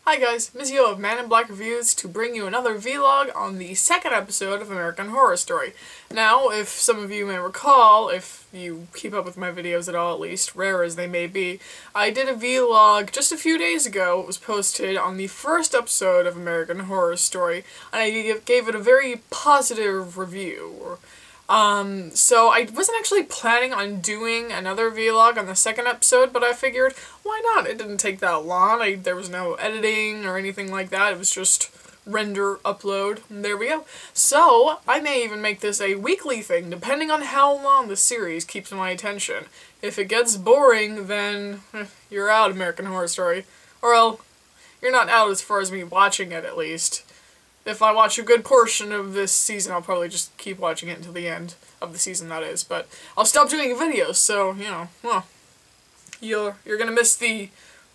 Hi guys, MizzeeOH of Man in Black Reviews to bring you another vlog on the second episode of American Horror Story. Now, if some of you may recall, if you keep up with my videos at all at least, rare as they may be, I did a vlog just a few days ago. It was posted on the first episode of American Horror Story, and I gave it a very positive review. So I wasn't actually planning on doing another vlog on the second episode, but I figured, why not? It didn't take that long. There was no editing or anything like that. It was just render, upload, and there we go. So, I may even make this a weekly thing, depending on how long the series keeps my attention. If it gets boring, then you're out, American Horror Story. Or, well, you're not out as far as me watching it, at least. If I watch a good portion of this season, I'll probably just keep watching it until the end of the season, that is. But I'll stop doing videos, so, you know, well, you're gonna miss the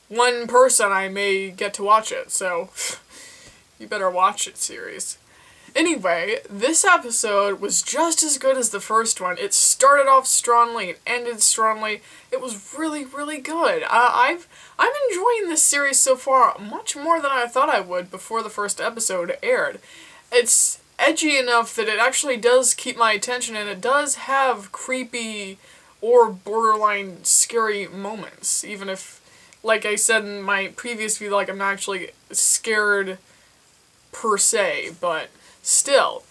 one person I may get to watch it, so you better watch it, series. Anyway, this episode was just as good as the first one. It started off strongly, it ended strongly. It was really, really good. I'm enjoying this series so far much more than I thought I would before the first episode aired. It's edgy enough that it actually does keep my attention, and it does have creepy or borderline scary moments, even if, like I said in my previous vlog, I'm not actually scared per se, but still,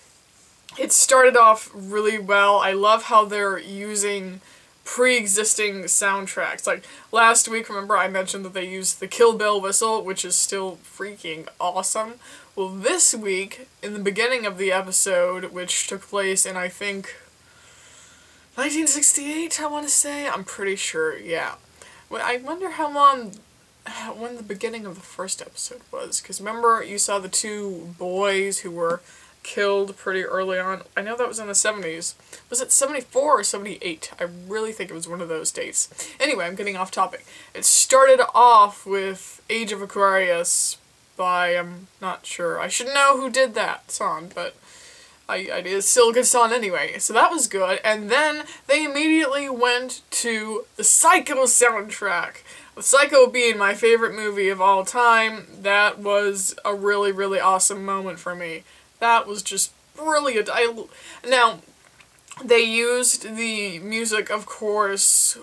it started off really well. I love how they're using pre-existing soundtracks. Like, last week, remember I mentioned that they used the Kill Bill whistle, which is still freaking awesome. Well, this week, in the beginning of the episode, which took place in, I think, 1968, I want to say? I'm pretty sure, yeah. I wonder how long, when the beginning of the first episode was, because remember you saw the two boys who were killed pretty early on. I know that was in the 70s. Was it 74 or 78? I really think it was one of those dates. Anyway, I'm getting off topic. It started off with Age of Aquarius by, I'm not sure. I should know who did that song, but it's still a good song anyway. So that was good, and then they immediately went to the Psycho soundtrack. With Psycho being my favorite movie of all time, that was a really, really awesome moment for me. That was just brilliant. Now, they used the music, of course,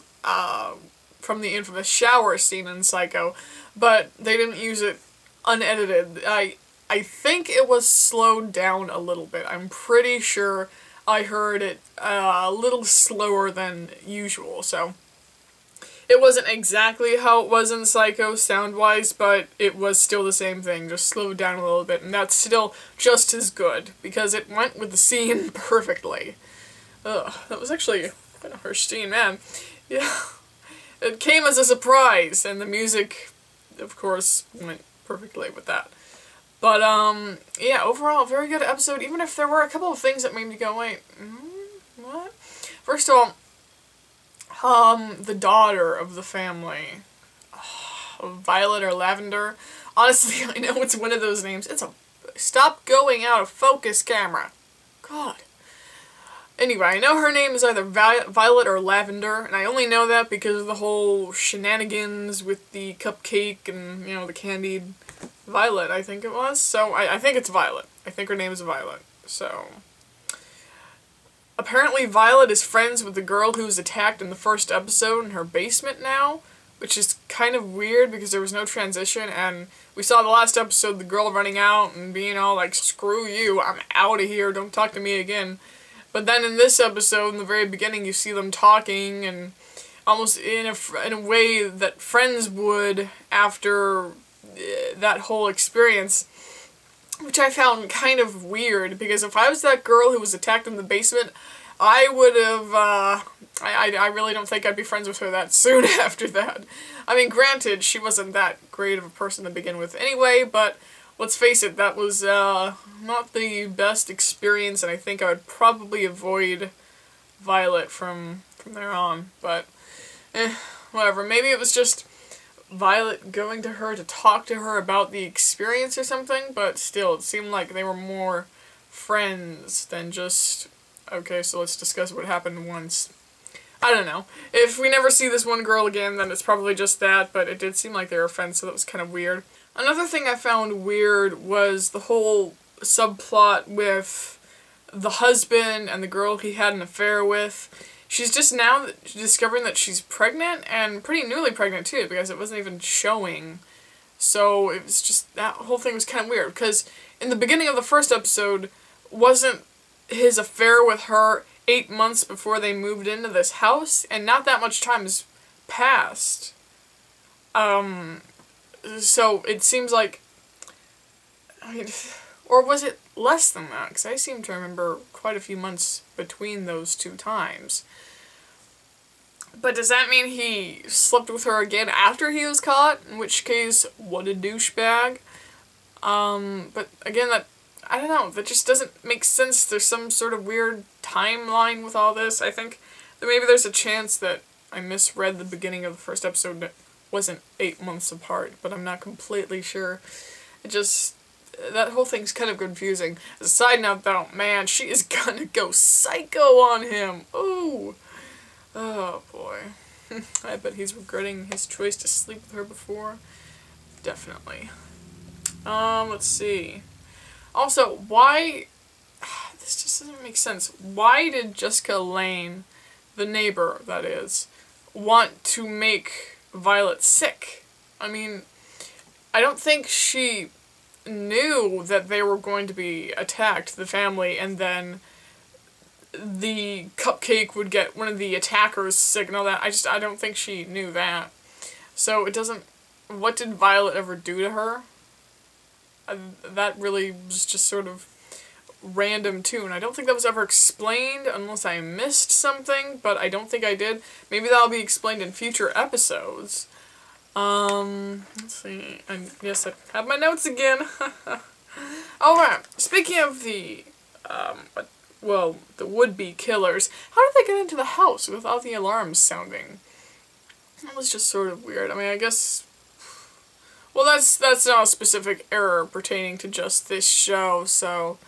from the infamous shower scene in Psycho, but they didn't use it unedited. I think it was slowed down a little bit. I'm pretty sure I heard it a little slower than usual, so it wasn't exactly how it was in Psycho sound-wise, but it was still the same thing, just slowed down a little bit, and that's still just as good, because it went with the scene perfectly. Ugh, that was actually kind of harsh scene, man. Yeah, it came as a surprise, and the music, of course, went perfectly with that. But, yeah, overall, a very good episode, even if there were a couple of things that made me go, wait, what? First of all, the daughter of the family, Violet or Lavender. Honestly, I know it's one of those names. It's a stop going out of focus camera. God. Anyway, I know her name is either Violet or Lavender, and I only know that because of the whole shenanigans with the cupcake and, you know, the candied Violet, I think it was. So, I think it's Violet. I think her name is Violet. So, apparently Violet is friends with the girl who was attacked in the first episode in her basement now, which is kind of weird because there was no transition, and we saw the last episode the girl running out and being all like, screw you, I'm out of here, don't talk to me again. But then in this episode, in the very beginning, you see them talking, and almost in a way that friends would after that whole experience, which I found kind of weird, because if I was that girl who was attacked in the basement, I would have, I really don't think I'd be friends with her that soon after that. I mean, granted, she wasn't that great of a person to begin with anyway, but let's face it, that was, not the best experience, and I think I would probably avoid Violet from there on, but, whatever. Maybe it was just Violet going to her to talk to her about the experience or something, but still, it seemed like they were more friends than just, okay, so let's discuss what happened once. I don't know. If we never see this one girl again, then it's probably just that, but it did seem like they were friends, so that was kind of weird. Another thing I found weird was the whole subplot with the husband and the girl he had an affair with. She's just now discovering that she's pregnant, and pretty newly pregnant too, because it wasn't even showing. So it was just, that whole thing was kind of weird, because in the beginning of the first episode, wasn't his affair with her 8 months before they moved into this house? And not that much time has passed. So it seems like, I mean, or was it less than that? Because I seem to remember quite a few months between those two times. But does that mean he slept with her again after he was caught? In which case, what a douchebag. But again, I don't know, that just doesn't make sense. There's some sort of weird timeline with all this. I think that maybe there's a chance that I misread the beginning of the first episode that wasn't 8 months apart, but I'm not completely sure. It just, that whole thing's kind of confusing. As a side note though, man, she is gonna go psycho on him. Ooh. Oh boy. I bet he's regretting his choice to sleep with her before. Definitely. Let's see. Also, why... This just doesn't make sense. Why did Jessica Lange, the neighbor, that is, want to make Violet sick? I mean, I don't think she knew that they were going to be attacked, the family, and then the cupcake would get one of the attackers sick and all that. I don't think she knew that. So it doesn't... What did Violet ever do to her? That really was just sort of random too, and I don't think that was ever explained unless I missed something, but I don't think I did. Maybe that'll be explained in future episodes. Let's see. And yes, I have my notes again. Alright, speaking of the, well, the would-be killers, how did they get into the house without the alarms sounding? That was just sort of weird. I mean, I guess... Well, that's not a specific error pertaining to just this show, so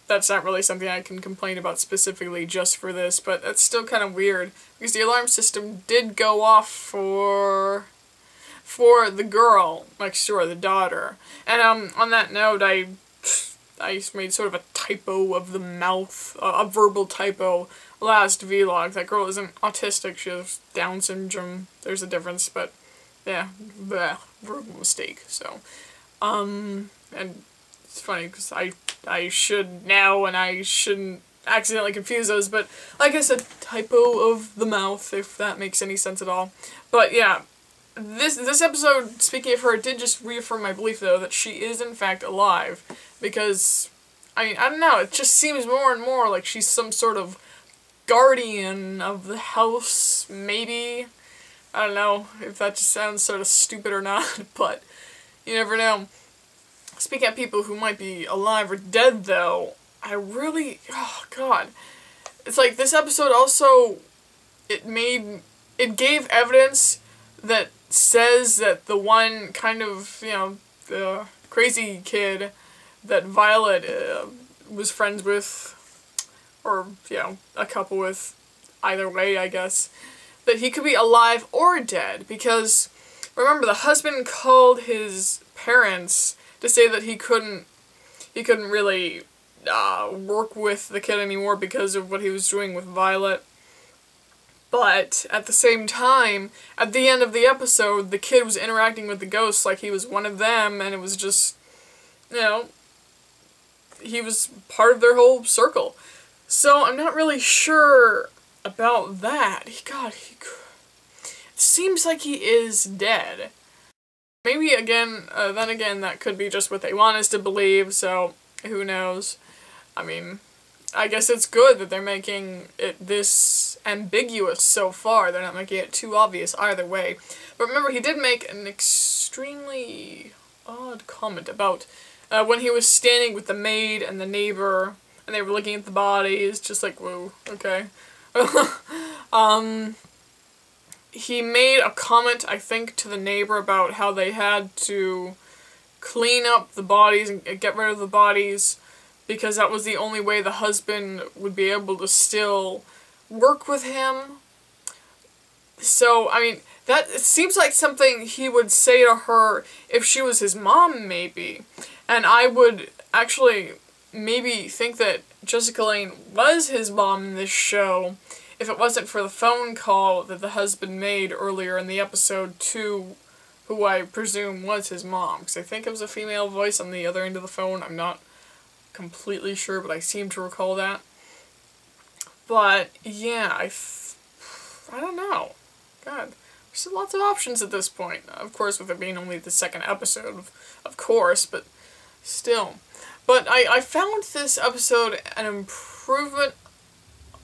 that's not really something I can complain about specifically just for this, but that's still kind of weird, because the alarm system did go off for the girl next door, the daughter. And on that note, I made sort of a typo of the mouth, a verbal typo last vlog. That girl isn't autistic, she has Down syndrome. There's a difference, but yeah, bleh, verbal mistake. So, and it's funny because I should now, and I shouldn't accidentally confuse those, but like I said, typo of the mouth, if that makes any sense at all. But yeah, this episode, speaking of her, did just reaffirm my belief though that she is in fact alive, because I mean, I don't know, it just seems more and more like she's some sort of guardian of the house, maybe. I don't know if that just sounds sort of stupid or not, but you never know. Speaking of people who might be alive or dead, though, I really... Oh, God. It's like, this episode also... It gave evidence that says that the one kind of, you know, the crazy kid that Violet was friends with, or, you know, a couple with, either way, I guess, that he could be alive or dead, because, remember, the husband called his parents to say that he couldn't really work with the kid anymore because of what he was doing with Violet. But, at the same time, at the end of the episode, the kid was interacting with the ghosts like he was one of them, and it was just, you know, he was part of their whole circle. So, I'm not really sure about that. It seems like he is dead. Maybe again, then again, that could be just what they want us to believe, so who knows. I mean, I guess it's good that they're making it this ambiguous so far. They're not making it too obvious either way. But remember, he did make an extremely odd comment about when he was standing with the maid and the neighbor, and they were looking at the bodies, just like, whoa, okay. He made a comment, I think, to the neighbor about how they had to clean up the bodies and get rid of the bodies because that was the only way the husband would be able to still work with him. So, I mean, That it seems like something he would say to her if she was his mom, maybe. And I would actually maybe think that Jessica Lange was his mom in this show if it wasn't for the phone call that the husband made earlier in the episode to who I presume was his mom. Because I think it was a female voice on the other end of the phone. I'm not completely sure, but I seem to recall that. But, yeah, I don't know. God, there's lots of options at this point. Of course, with it being only the second episode, of course, but still. But I found this episode an improvement.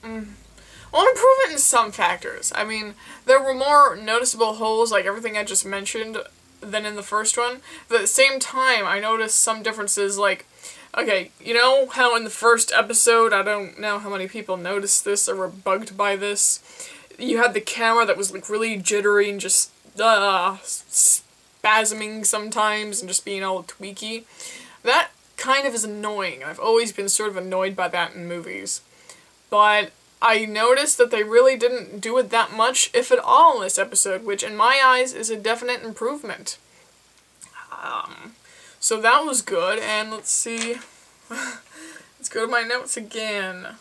Well, an improvement in some factors. I mean, there were more noticeable holes, like everything I just mentioned, than in the first one. But at the same time, I noticed some differences, like, okay, you know how in the first episode, I don't know how many people noticed this or were bugged by this, you had the camera that was like really jittery and just spasming sometimes and just being all tweaky. That kind of is annoying. I've always been sort of annoyed by that in movies. But I noticed that they really didn't do it that much, if at all, in this episode, which in my eyes is a definite improvement. So that was good, and let's see. Let's go to my notes again.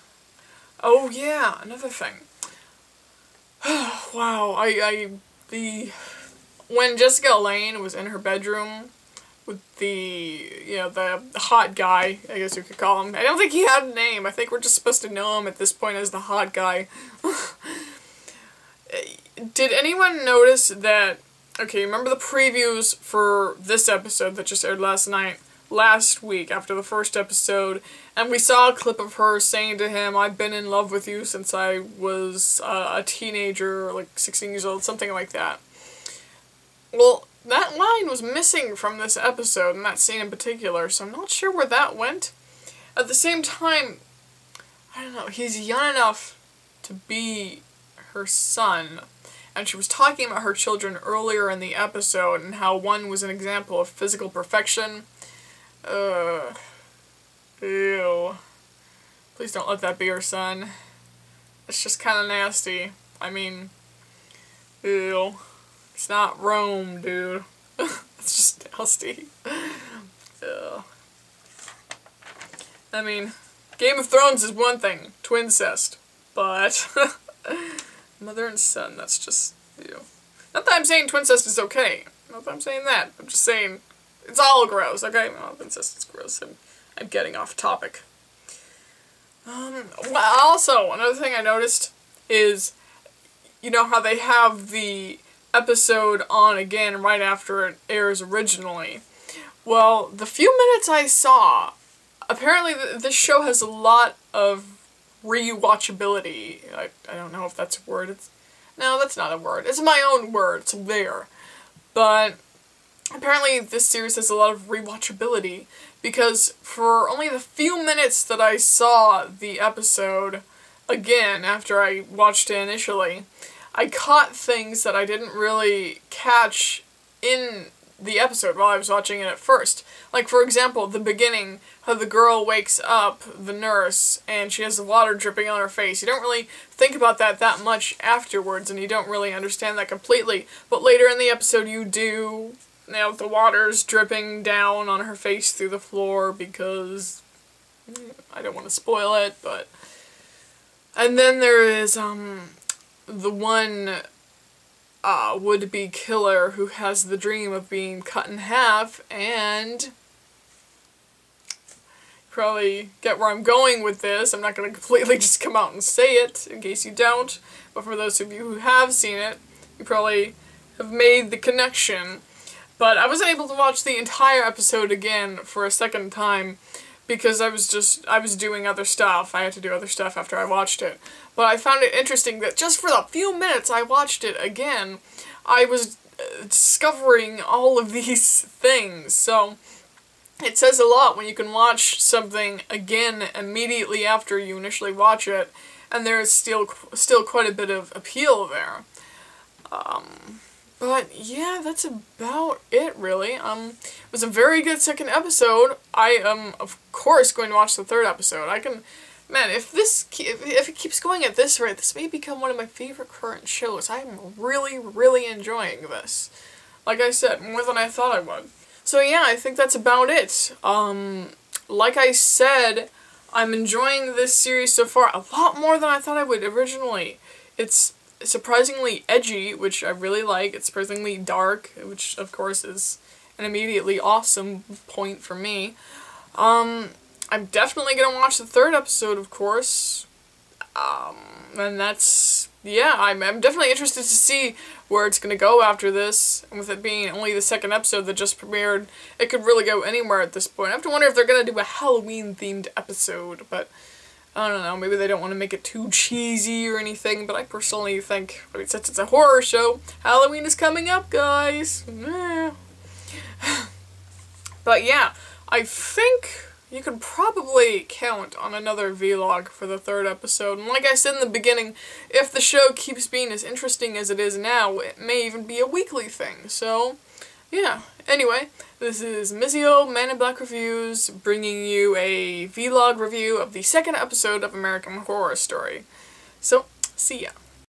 Oh yeah, another thing. Wow, when Jessica Lange was in her bedroom with the hot guy, I guess you could call him. I don't think he had a name. I think we're just supposed to know him at this point as the hot guy. Did anyone notice that, okay, remember the previews for this episode that just aired last week after the first episode, and we saw a clip of her saying to him, "I've been in love with you since I was a teenager, like 16 years old," something like that. Well, that line was missing from this episode, and that scene in particular, so I'm not sure where that went. At the same time, I don't know, he's young enough to be her son, and she was talking about her children earlier in the episode, and how one was an example of physical perfection. Ew. Please don't let that be her son. It's just kind of nasty. I mean, ew. It's not Rome, dude. It's just nasty. Ew. I mean, Game of Thrones is one thing. Twincest. But mother and son, that's just, ew. Not that I'm saying twincest is okay. Not that I'm saying that. I'm just saying it's all gross, okay? Well, twincest is gross. I'm getting off topic. Well, also, another thing I noticed is, you know how they have the episode on again right after it airs originally. Well, the few minutes I saw, apparently this show has a lot of rewatchability. I don't know if that's a word. No, that's not a word. It's my own word. It's there. But apparently this series has a lot of rewatchability, because for only the few minutes that I saw the episode again after I watched it initially, I caught things that I didn't really catch in the episode while I was watching it at first. Like, for example, the beginning, how the girl wakes up, the nurse, and she has the water dripping on her face. You don't really think about that much afterwards, and you don't really understand that completely. But later in the episode you do. You know, the water's dripping down on her face through the floor because I don't want to spoil it, but... And then there is, the one would-be killer who has the dream of being cut in half, and probably get where I'm going with this. I'm not going to completely just come out and say it, in case you don't, but for those of you who have seen it, you probably have made the connection. But I wasn't able to watch the entire episode again for a second time, because I was doing other stuff. I had to do other stuff after I watched it. But I found it interesting that just for the few minutes I watched it again, I was discovering all of these things. So it says a lot when you can watch something again immediately after you initially watch it, and there is still quite a bit of appeal there. But yeah, that's about it, really. It was a very good second episode. I am, of course, going to watch the third episode. I can Man, if it keeps going at this rate, this may become one of my favorite current shows. I'm really, really enjoying this. Like I said, more than I thought I would. So yeah, I think that's about it. Like I said, I'm enjoying this series so far a lot more than I thought I would originally. It's surprisingly edgy, which I really like. It's surprisingly dark, which of course is an immediately awesome point for me. I'm definitely gonna watch the third episode, of course. And that's, yeah, I'm definitely interested to see where it's gonna go after this. And with it being only the second episode that just premiered, it could really go anywhere at this point. I have to wonder if they're gonna do a Halloween-themed episode, but I don't know, maybe they don't want to make it too cheesy or anything, but I personally think, I mean, since it's a horror show, Halloween is coming up, guys! But yeah, I think you could probably count on another vlog for the third episode, and like I said in the beginning, if the show keeps being as interesting as it is now, it may even be a weekly thing, so yeah. Anyway, this is MizzeeOH Man in Black Reviews, bringing you a vlog review of the second episode of American Horror Story. So, see ya.